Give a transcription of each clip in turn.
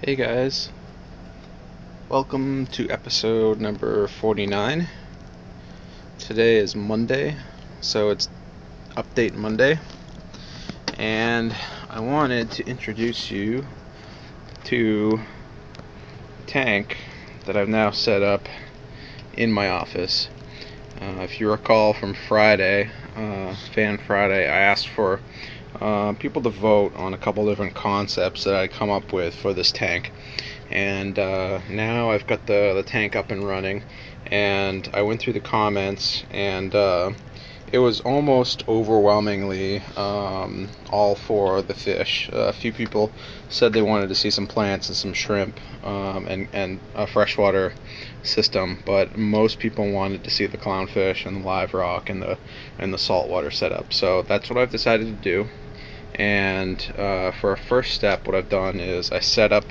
Hey guys, welcome to episode number 49. Today is Monday, so it's Update Monday, and I wanted to introduce you to a tank that I've now set up in my office. If you recall from Friday, Fan Friday, I asked for people to vote on a couple different concepts that I come up with for this tank, and now I've got the tank up and running, and I went through the comments, and it was almost overwhelmingly all for the fish. A few people said they wanted to see some plants and some shrimp, and a freshwater system, but most people wanted to see the clownfish and the live rock and the saltwater setup. So that's what I've decided to do. And for a first step, what I've done is I set up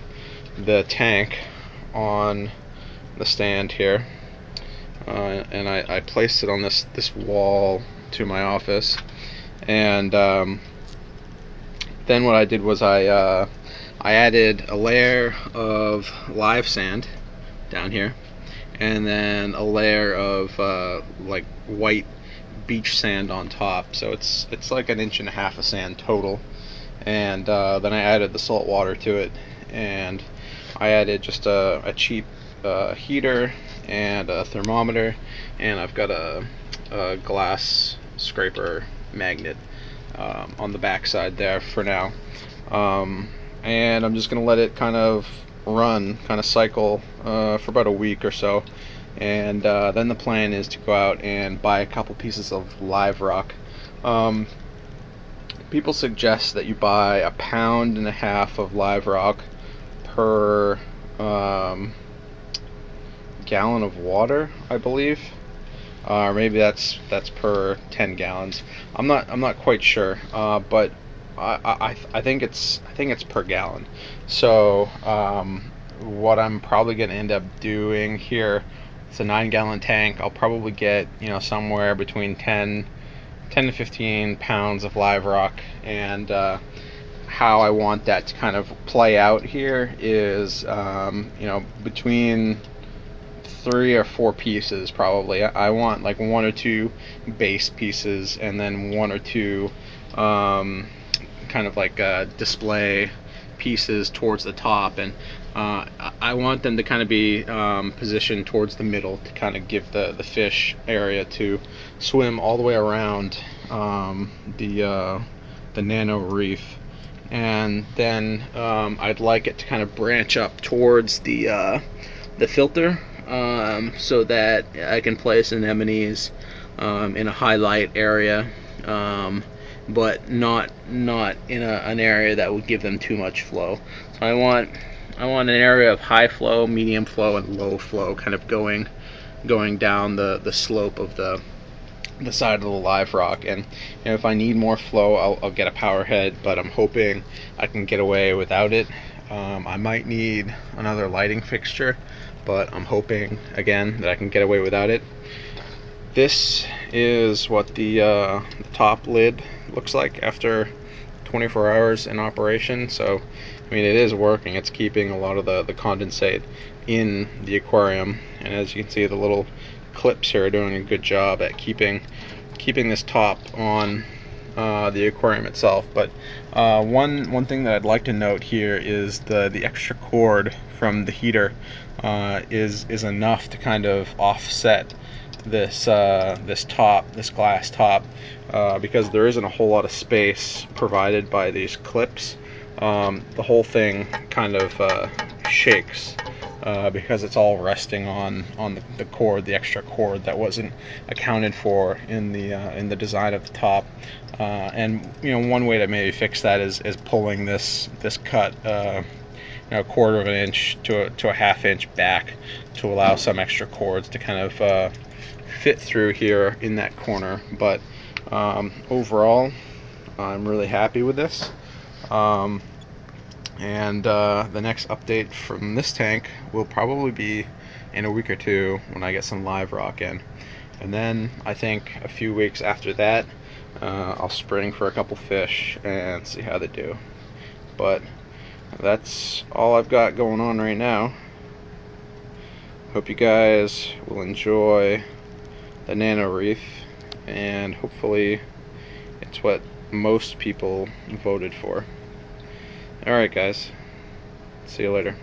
the tank on the stand here, and I placed it on this wall to my office. And then what I did was I added a layer of live sand down here, and then a layer of like white beach sand on top. So it's like an inch and a half of sand total. And then I added the salt water to it, and I added just a cheap heater and a thermometer, and I've got a glass scraper magnet on the back side there for now. And I'm just going to let it kind of cycle for about a week or so. And then the plan is to go out and buy a couple pieces of live rock. People suggest that you buy 1.5 pounds of live rock per gallon of water, I believe, or maybe that's per 10 gallons. I'm not quite sure, but I think it's per gallon. So what I'm probably going to end up doing here, it's a 9-gallon tank. I'll probably get somewhere between 10 to 15 pounds of live rock, and how I want that to kind of play out here is between 3 or 4 pieces probably. I want like 1 or 2 base pieces, and then 1 or 2 kind of like display pieces towards the top, and I want them to kind of be positioned towards the middle to kind of give the fish area to swim all the way around the nano reef. And then I'd like it to kind of branch up towards the filter, so that I can place anemones in a highlight area, but not in an area that would give them too much flow. So I want an area of high flow, medium flow, and low flow, kind of going down the slope of the side of the live rock. And if I need more flow, I'll get a power head, but I'm hoping I can get away without it. I might need another lighting fixture, but I'm hoping again that I can get away without it. This is what the top lid looks like after 24 hours in operation. So I mean, it is working. It's keeping a lot of the condensate in the aquarium, and as you can see, the little clips here are doing a good job at keeping this top on the aquarium itself. But one thing that I'd like to note here is the extra cord from the heater is enough to kind of offset this glass top, because there isn't a whole lot of space provided by these clips. The whole thing kind of shakes because it's all resting on the cord, the extra cord that wasn't accounted for in the design of the top. And one way to maybe fix that is pulling this cut a 1/4 of an inch to a 1/2 inch back, to allow some extra cords to kind of fit through here in that corner. But overall, I'm really happy with this. And the next update from this tank will probably be in a week or 2 when I get some live rock in. And then I think a few weeks after that, I'll spring for a couple fish and see how they do. But that's all I've got going on right now. Hope you guys will enjoy the Nano Reef, and hopefully it's what most people voted for. Alright guys, see you later.